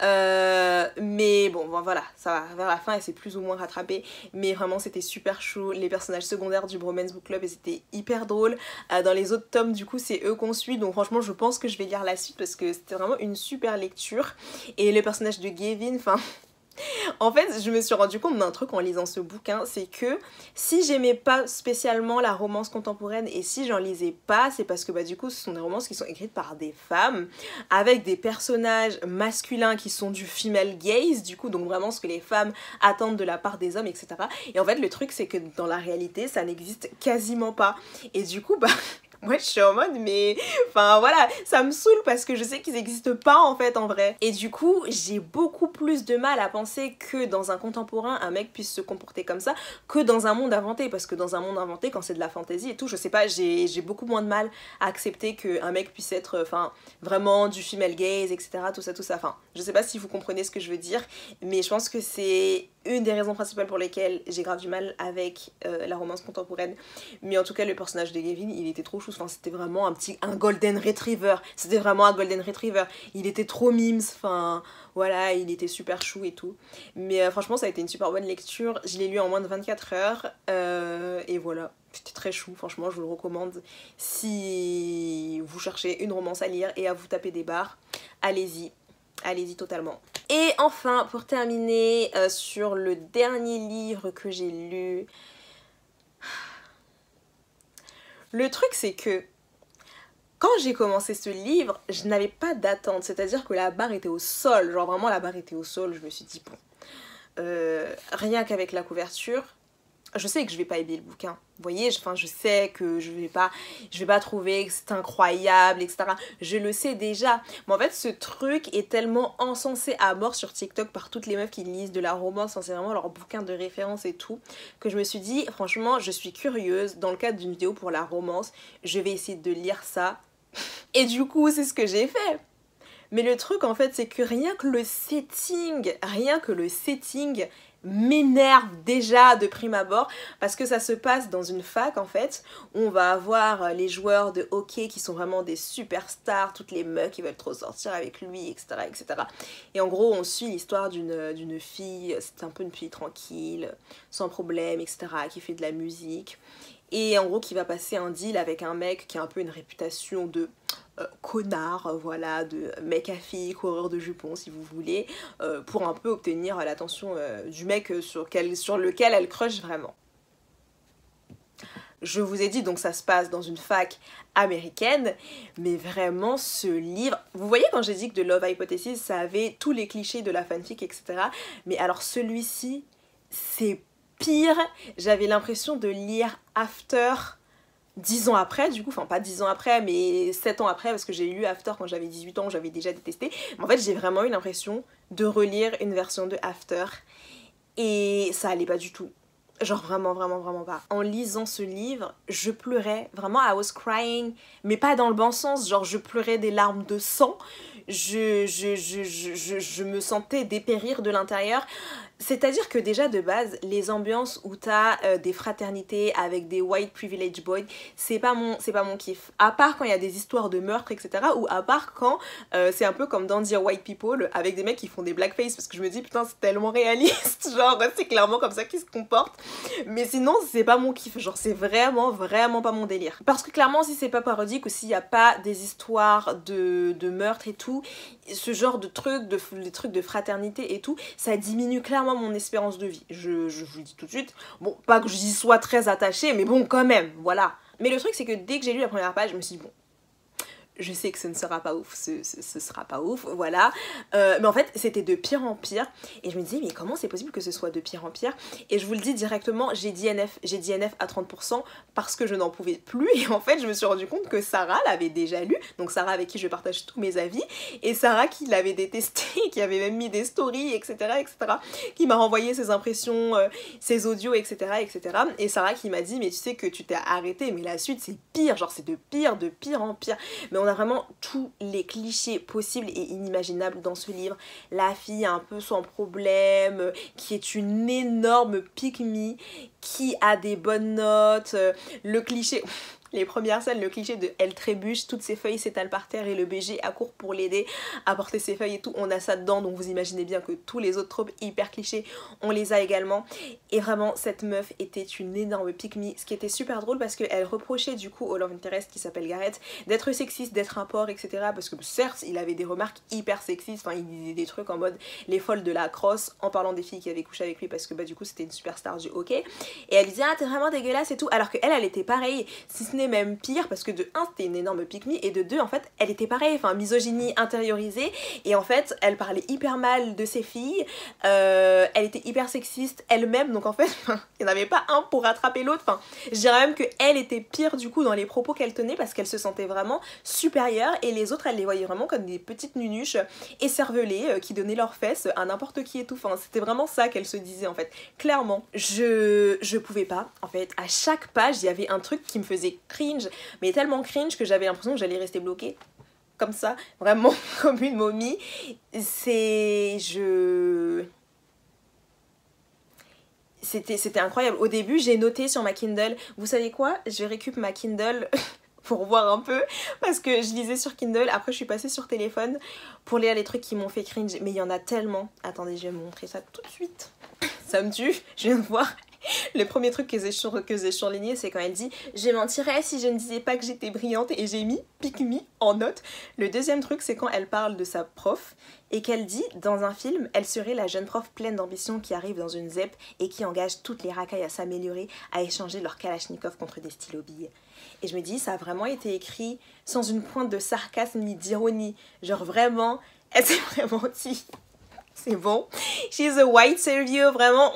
Mais bon voilà ça va vers la fin et c'est plus ou moins rattrapé mais vraiment c'était super chou. Les personnages secondaires du Bromance Book Club c'était hyper drôle. Dans les autres tomes du coup c'est eux qu'on suit donc franchement je pense que je vais lire la suite parce que c'était vraiment une super lecture. Et le personnage de Gavin, enfin en fait je me suis rendu compte d'un truc en lisant ce bouquin, c'est que si j'aimais pas spécialement la romance contemporaine et si j'en lisais pas c'est parce que bah du coup ce sont des romances qui sont écrites par des femmes avec des personnages masculins qui sont du female gaze du coup donc vraiment ce que les femmes attendent de la part des hommes etc. Et en fait le truc c'est que dans la réalité ça n'existe quasiment pas et du coup bah moi je suis en mode mais enfin voilà ça me saoule parce que je sais qu'ils n'existent pas en fait en vrai et du coup j'ai beaucoup plus de mal à penser que dans un contemporain un mec puisse se comporter comme ça que dans un monde inventé parce que dans un monde inventé quand c'est de la fantasy et tout je sais pas j'ai beaucoup moins de mal à accepter qu'un mec puisse être enfin vraiment du female gaze etc tout ça enfin je sais pas si vous comprenez ce que je veux dire mais je pense que c'est une des raisons principales pour lesquelles j'ai grave du mal avec la romance contemporaine. Mais en tout cas, le personnage de Gavin, il était trop chou. Enfin, c'était vraiment un golden retriever. C'était vraiment un golden retriever. Il était trop mimes. Enfin, voilà, il était super chou et tout. Mais franchement, ça a été une super bonne lecture. Je l'ai lu en moins de 24 heures. Et voilà. C'était très chou, franchement, je vous le recommande. Si vous cherchez une romance à lire et à vous taper des barres, allez-y. Allez-y totalement. Et enfin, pour terminer, sur le dernier livre que j'ai lu, le truc c'est que quand j'ai commencé ce livre, je n'avais pas d'attente, c'est-à-dire que la barre était au sol, genre vraiment la barre était au sol, je me suis dit bon, rien qu'avec la couverture, je sais que je vais pas aimer le bouquin, vous voyez, je sais que je vais pas trouver que c'est incroyable, etc. Je le sais déjà. Mais en fait, ce truc est tellement encensé à mort sur TikTok par toutes les meufs qui lisent de la romance, c'est vraiment leur bouquin de référence et tout, que je me suis dit, franchement, je suis curieuse, dans le cadre d'une vidéo pour la romance, je vais essayer de lire ça. Et du coup, c'est ce que j'ai fait. Mais le truc, en fait, c'est que rien que le setting m'énerve déjà de prime abord parce que ça se passe dans une fac en fait où on va avoir les joueurs de hockey qui sont vraiment des superstars, toutes les meufs qui veulent trop sortir avec lui, etc. etc. Et en gros on suit l'histoire d'une fille, c'est un peu une fille tranquille, sans problème, etc. qui fait de la musique et en gros qui va passer un deal avec un mec qui a un peu une réputation de connard, voilà, de mec à fille, coureur de jupons si vous voulez, pour un peu obtenir l'attention du mec sur lequel elle crush vraiment. Je vous ai dit, donc ça se passe dans une fac américaine, mais vraiment ce livre... Vous voyez quand j'ai dit que de Love Hypothesis, ça avait tous les clichés de la fanfic, etc. Mais alors celui-ci, c'est pire. J'avais l'impression de lire After 10 ans après, du coup, enfin pas 10 ans après, mais 7 ans après, parce que j'ai lu After quand j'avais 18 ans, j'avais déjà détesté. Mais en fait, j'ai vraiment eu l'impression de relire une version de After, et ça allait pas du tout. Genre vraiment, vraiment, vraiment pas. En lisant ce livre, je pleurais, vraiment, I was crying, mais pas dans le bon sens, genre je pleurais des larmes de sang, je me sentais dépérir de l'intérieur. C'est-à-dire que déjà de base, les ambiances où t'as des fraternités avec des white privilege boys, c'est pas mon kiff. À part quand il y a des histoires de meurtre, etc. Ou à part quand c'est un peu comme dans Dear White People, avec des mecs qui font des blackface, parce que je me dis putain c'est tellement réaliste, genre c'est clairement comme ça qu'ils se comportent. Mais sinon c'est pas mon kiff, genre c'est vraiment, vraiment pas mon délire. Parce que clairement si c'est pas parodique ou s'il y a pas des histoires de meurtre et tout, ce genre de trucs, des trucs de fraternité et tout, ça diminue clairement mon espérance de vie. Je vous le dis tout de suite. Bon, pas que j'y sois très attachée, mais bon, quand même, voilà. Mais le truc, c'est que dès que j'ai lu la première page, je me suis dit, bon, je sais que ce ne sera pas ouf, ce sera pas ouf, voilà. Mais en fait, c'était de pire en pire. Et je me disais, mais comment c'est possible que ce soit de pire en pire? Et je vous le dis directement, j'ai dit NF à 30% parce que je n'en pouvais plus. Et en fait, je me suis rendu compte que Sarah l'avait déjà lu. Donc Sarah avec qui je partage tous mes avis. Et Sarah qui l'avait détesté, qui avait même mis des stories, etc. etc. qui m'a renvoyé ses impressions, ses audios, etc. etc. Et Sarah qui m'a dit, mais tu sais que tu t'es arrêtée, mais la suite c'est pire, genre c'est de pire en pire. Mais on a vraiment tous les clichés possibles et inimaginables dans ce livre. La fille un peu sans problème, qui est une énorme pick-me, qui a des bonnes notes, le cliché... Les premières scènes, le cliché de elle trébuche, toutes ses feuilles s'étalent par terre et le BG accourt pour l'aider à porter ses feuilles et tout, on a ça dedans, donc vous imaginez bien que tous les autres tropes hyper clichés, on les a également. Et vraiment, cette meuf était une énorme pick-me, ce qui était super drôle parce qu'elle reprochait du coup au love interest qui s'appelle Garrett d'être sexiste, d'être un porc, etc. Parce que certes, il avait des remarques hyper sexistes, enfin il disait des trucs en mode les folles de la crosse en parlant des filles qui avaient couché avec lui parce que bah du coup c'était une superstar du hockey. Et elle disait ah t'es vraiment dégueulasse et tout, alors qu'elle elle était pareille, si ce n'est même pire parce que de 1 c'était une énorme pick-me et de 2 en fait elle était pareille, enfin misogynie intériorisée et en fait elle parlait hyper mal de ses filles, elle était hyper sexiste elle-même donc en fait il n'y en avait pas un pour rattraper l'autre, enfin je dirais même que elle était pire du coup dans les propos qu'elle tenait parce qu'elle se sentait vraiment supérieure et les autres elle les voyait vraiment comme des petites nunuches écervelées qui donnaient leurs fesses à n'importe qui et tout, enfin c'était vraiment ça qu'elle se disait en fait, clairement. Je pouvais pas, en fait à chaque page il y avait un truc qui me faisait cringe, mais tellement cringe que j'avais l'impression que j'allais rester bloquée comme ça, vraiment comme une momie. C'était incroyable. Au début, j'ai noté sur ma Kindle. Vous savez quoi? Je récupère ma Kindle pour voir un peu. Parce que je lisais sur Kindle. Après, je suis passée sur téléphone pour lire les trucs qui m'ont fait cringe. Mais il y en a tellement. Attendez, je vais vous montrer ça tout de suite. Ça me tue. Je viens de voir. Le premier truc que j'ai surligné, c'est quand elle dit « Je mentirais si je ne disais pas que j'étais brillante » et j'ai mis « pick me » en note. Le deuxième truc, c'est quand elle parle de sa prof et qu'elle dit « Dans un film, elle serait la jeune prof pleine d'ambition qui arrive dans une ZEP et qui engage toutes les racailles à s'améliorer, à échanger leur kalachnikov contre des stylos billes. » Et je me dis, ça a vraiment été écrit sans une pointe de sarcasme ni d'ironie. Genre vraiment, elle s'est vraiment dit... C'est bon. She's a white savior, vraiment,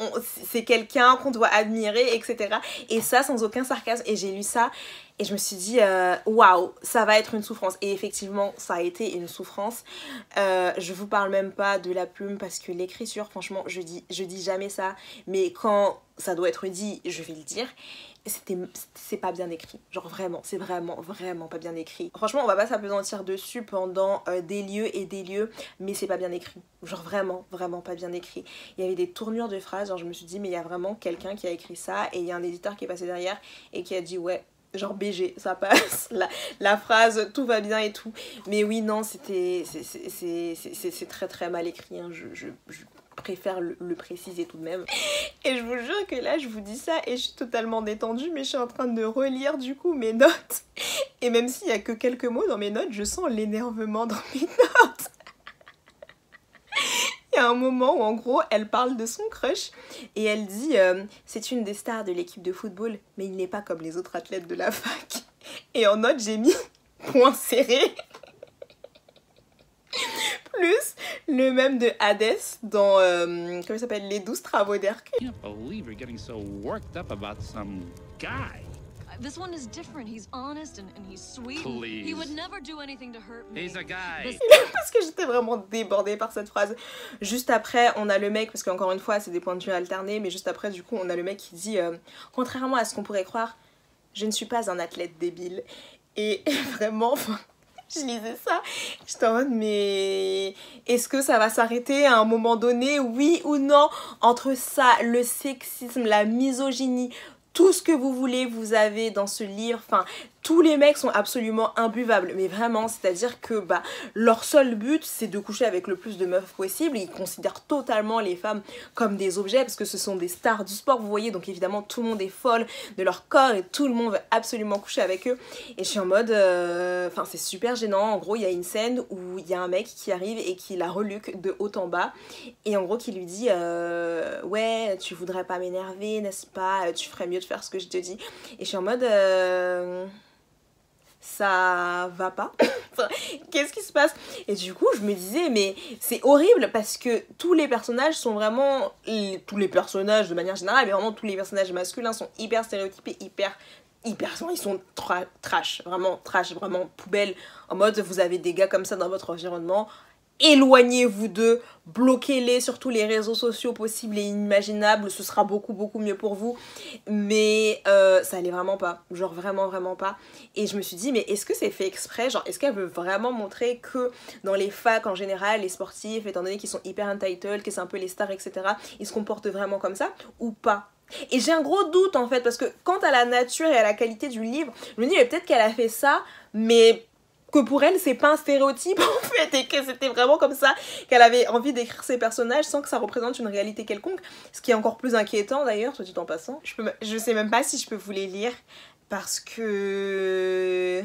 c'est quelqu'un qu'on doit admirer, etc. Et ça, sans aucun sarcasme. Et j'ai lu ça et je me suis dit, waouh, ça va être une souffrance. Et effectivement, ça a été une souffrance. Je vous parle même pas de la plume parce que l'écriture, franchement, je dis jamais ça. Mais quand ça doit être dit, je vais le dire. C'est pas bien écrit, genre vraiment, c'est vraiment pas bien écrit. Franchement, on va pas s'apesantir dessus pendant des lieux, mais c'est pas bien écrit, genre vraiment pas bien écrit. Il y avait des tournures de phrases, genre je me suis dit mais il y a vraiment quelqu'un qui a écrit ça et il y a un éditeur qui est passé derrière et qui a dit ouais, genre BG, ça passe, la phrase, tout va bien et tout. Mais oui, non, c'est très mal écrit, hein. Je préfère le préciser tout de même. Et je vous jure que là, je vous dis ça et je suis totalement détendue, mais je suis en train de relire du coup mes notes. Et même s'il y a que quelques mots dans mes notes, je sens l'énervement dans mes notes. Il y a un moment où en gros, elle parle de son crush et elle dit c'est une des stars de l'équipe de football, mais il n'est pas comme les autres athlètes de la fac. Et en note, j'ai mis point serré. Plus le même de Hades dans comment il s'appelle, Les 12 travaux d'Hercule. I can't believe you're getting so worked up about some guy. This one is different. He's honest and he's sweet. Please. He would never do anything to hurt me. He's a guy. Parce que j'étais vraiment débordée par cette phrase. Juste après, on a le mec, parce qu'encore une fois, c'est des points de vue alternés, mais juste après, du coup, on a le mec qui dit contrairement à ce qu'on pourrait croire, je ne suis pas un athlète débile. Et vraiment, enfin, je lisais ça, j'étais en mode mais est-ce que ça va s'arrêter à un moment donné, oui ou non? Entre ça, le sexisme, la misogynie, tout ce que vous voulez, vous avez dans ce livre. Enfin, tous les mecs sont absolument imbuvables, mais vraiment, c'est-à-dire que bah, leur seul but, c'est de coucher avec le plus de meufs possible. Ils considèrent totalement les femmes comme des objets, parce que ce sont des stars du sport, vous voyez, donc évidemment, tout le monde est folle de leur corps, et tout le monde veut absolument coucher avec eux. Et je suis en mode, enfin, c'est super gênant. En gros, il y a une scène où il y a un mec qui arrive et qui la reluque de haut en bas, et en gros, qui lui dit, ouais, tu voudrais pas m'énerver, n'est-ce pas? Tu ferais mieux de faire ce que je te dis. Et je suis en mode... ça va pas. Qu'est-ce qui se passe? Et du coup je me disais mais c'est horrible parce que tous les personnages sont vraiment, tous les personnages de manière générale, mais vraiment tous les personnages masculins sont hyper stéréotypés, hyper ils sont trash, vraiment poubelle, en mode vous avez des gars comme ça dans votre environnement, éloignez-vous d'eux, bloquez-les sur tous les réseaux sociaux possibles et inimaginables, ce sera beaucoup mieux pour vous. Mais ça allait vraiment pas, genre vraiment pas. Et je me suis dit mais est-ce que c'est fait exprès, genre est-ce qu'elle veut vraiment montrer que dans les facs en général, les sportifs, étant donné qu'ils sont hyper entitled, que c'est un peu les stars, etc., ils se comportent vraiment comme ça ou pas? Et j'ai un gros doute en fait, parce que quant à la nature et à la qualité du livre, je me dis mais peut-être qu'elle a fait ça, mais que pour elle c'est pas un stéréotype en fait, et que c'était vraiment comme ça qu'elle avait envie d'écrire ses personnages sans que ça représente une réalité quelconque, ce qui est encore plus inquiétant d'ailleurs, soit dit en passant. Je sais même pas si je peux vous les lire parce que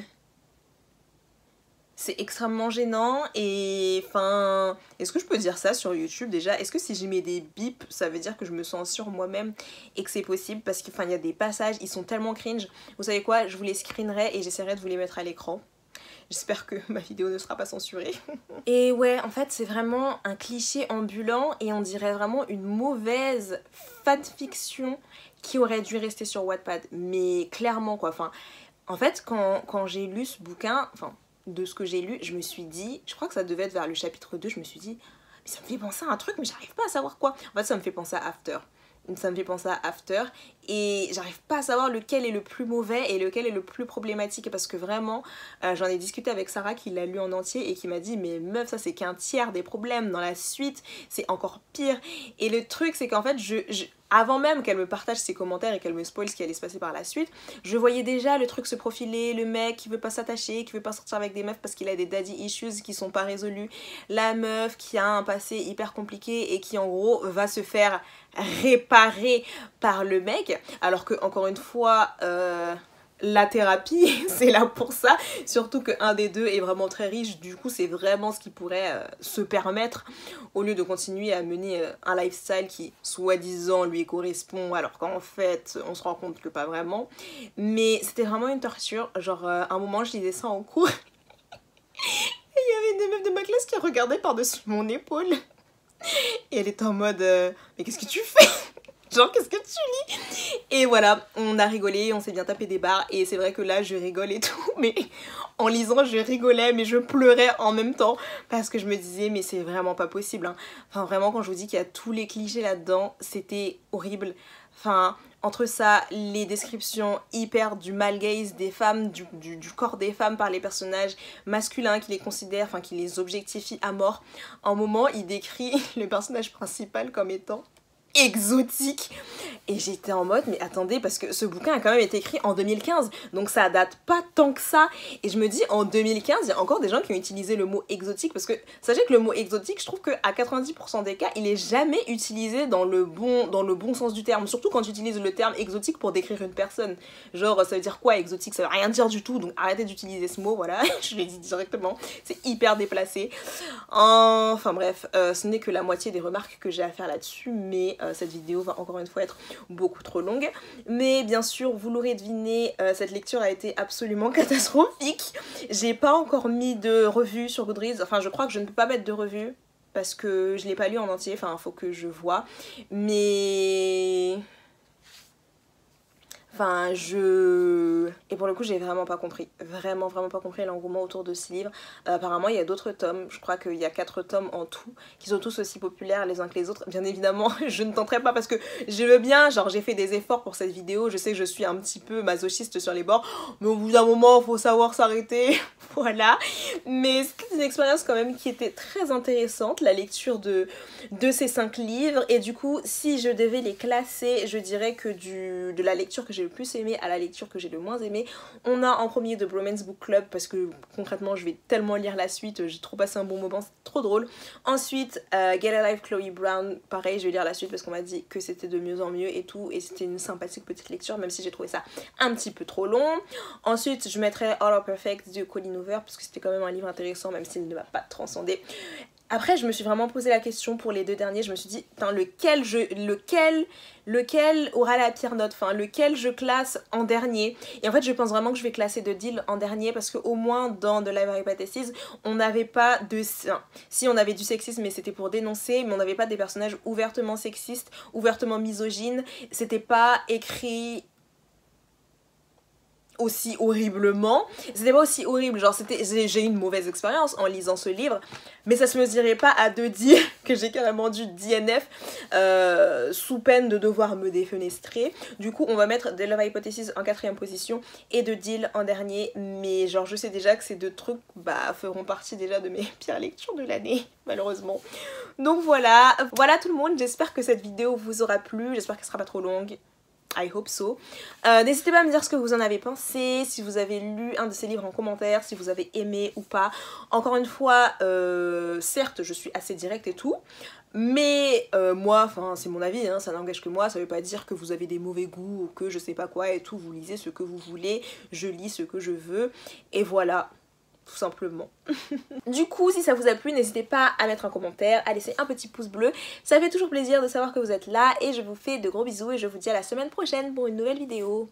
c'est extrêmement gênant. Et enfin, est-ce que je peux dire ça sur YouTube déjà? Est-ce que si j'y mets des bips, ça veut dire que je me sens sur moi-même et que c'est possible? Parce qu'il y a des passages, ils sont tellement cringe. Vous savez quoi, je vous les screenerai et j'essaierai de vous les mettre à l'écran. J'espère que ma vidéo ne sera pas censurée. Et ouais, en fait, c'est vraiment un cliché ambulant et on dirait vraiment une mauvaise fanfiction qui aurait dû rester sur Wattpad. Mais clairement, quoi. Enfin, en fait, quand j'ai lu ce bouquin, enfin, de ce que j'ai lu, je me suis dit, je crois que ça devait être vers le chapitre 2, je me suis dit, mais ça me fait penser à un truc, mais j'arrive pas à savoir quoi. En fait, ça me fait penser à After. Ça me fait penser à After et j'arrive pas à savoir lequel est le plus mauvais et lequel est le plus problématique, parce que vraiment j'en ai discuté avec Sarah qui l'a lu en entier et qui m'a dit mais meuf, ça c'est qu'un tiers des problèmes, dans la suite c'est encore pire. Et le truc c'est qu'en fait avant même qu'elle me partage ses commentaires et qu'elle me spoil ce qui allait se passer par la suite, je voyais déjà le truc se profiler, le mec qui veut pas s'attacher, qui veut pas sortir avec des meufs parce qu'il a des daddy issues qui sont pas résolus, la meuf qui a un passé hyper compliqué et qui en gros va se faire réparer par le mec, alors que encore une fois la thérapie c'est là pour ça, surtout qu'un des deux est vraiment très riche, du coup c'est vraiment ce qui pourrait se permettre au lieu de continuer à mener un lifestyle qui soi-disant lui correspond alors qu'en fait on se rend compte que pas vraiment. Mais c'était vraiment une torture, genre un moment je lisais ça en cours et il y avait des meufs de ma classe qui regardaient par-dessus mon épaule et elle était en mode mais qu'est-ce que tu fais? Genre qu'est-ce que tu lis? Et voilà, on a rigolé, on s'est bien tapé des barres et c'est vrai que là je rigole et tout, mais en lisant je rigolais mais je pleurais en même temps parce que je me disais mais c'est vraiment pas possible hein. Enfin vraiment quand je vous dis qu'il y a tous les clichés là-dedans, c'était horrible. Enfin entre ça, les descriptions hyper du male gaze des femmes, du corps des femmes par les personnages masculins qui les considèrent, enfin qui les objectifient à mort. En moment il décrit le personnage principal comme étant exotique et j'étais en mode mais attendez parce que ce bouquin a quand même été écrit en 2015 donc ça date pas tant que ça et je me dis en 2015 il y a encore des gens qui ont utilisé le mot exotique parce que sachez que le mot exotique je trouve que à 90% des cas il est jamais utilisé dans le bon sens du terme, surtout quand tu utilises le terme exotique pour décrire une personne, genre ça veut dire quoi exotique, ça veut rien dire du tout donc arrêtez d'utiliser ce mot, voilà je l'ai dit directement, c'est hyper déplacé. Enfin bref, ce n'est que la moitié des remarques que j'ai à faire là-dessus mais cette vidéo va encore une fois être beaucoup trop longue. Mais bien sûr, vous l'aurez deviné, cette lecture a été absolument catastrophique. J'ai pas encore mis de revue sur Goodreads. Enfin, je crois que je ne peux pas mettre de revue parce que je l'ai pas lu en entier. Enfin, il faut que je vois. Mais... Enfin, Et pour le coup, j'ai vraiment pas compris. Vraiment pas compris l'engouement autour de ce livre. Apparemment, il y a d'autres tomes. Je crois qu'il y a 4 tomes en tout, qui sont tous aussi populaires les uns que les autres. Bien évidemment, je ne tenterai pas parce que je veux bien. Genre, j'ai fait des efforts pour cette vidéo. Je sais que je suis un petit peu masochiste sur les bords. Mais au bout d'un moment, il faut savoir s'arrêter. Voilà. Mais c'était une expérience quand même qui était très intéressante, la lecture de ces 5 livres. Et du coup, si je devais les classer, je dirais que de la lecture que j'ai le plus aimé à la lecture que j'ai le moins aimé, on a en premier The Bromance Book Club parce que concrètement je vais tellement lire la suite, j'ai trop passé un bon moment, c'est trop drôle. Ensuite Get Alive Chloe Brown, pareil je vais lire la suite parce qu'on m'a dit que c'était de mieux en mieux et tout, et c'était une sympathique petite lecture même si j'ai trouvé ça un petit peu trop long. Ensuite je mettrai All Are Perfect de Colleen Hoover parce que c'était quand même un livre intéressant même s'il ne m'a pas transcendé. Après je me suis vraiment posé la question pour les 2 derniers, je me suis dit lequel aura la pire note, enfin lequel je classe en dernier. Et en fait je pense vraiment que je vais classer The Deal en dernier parce qu'au moins dans The Library Hypothesis on n'avait pas de... Si on avait du sexisme mais c'était pour dénoncer, mais on n'avait pas des personnages ouvertement sexistes, ouvertement misogynes, c'était pas écrit aussi horriblement, c'était pas aussi horrible, genre j'ai eu une mauvaise expérience en lisant ce livre, mais ça se mesurait pas à de dire que j'ai carrément dû DNF sous peine de devoir me défenestrer. Du coup on va mettre The Love Hypothesis en 4ème position et The Deal en dernier, mais genre je sais déjà que ces 2 trucs feront partie déjà de mes pires lectures de l'année malheureusement. Donc voilà tout le monde, j'espère que cette vidéo vous aura plu, j'espère qu'elle sera pas trop longue. I hope so. N'hésitez pas à me dire ce que vous en avez pensé, si vous avez lu un de ces livres en commentaire, si vous avez aimé ou pas. Encore une fois, certes je suis assez directe et tout, mais moi, enfin c'est mon avis, hein, ça n'engage que moi, ça veut pas dire que vous avez des mauvais goûts ou que je sais pas quoi et tout, vous lisez ce que vous voulez, je lis ce que je veux, et voilà. Tout simplement. Du coup, si ça vous a plu, n'hésitez pas à mettre un commentaire, à laisser un petit pouce bleu. Ça fait toujours plaisir de savoir que vous êtes là et je vous fais de gros bisous et je vous dis à la semaine prochaine pour une nouvelle vidéo.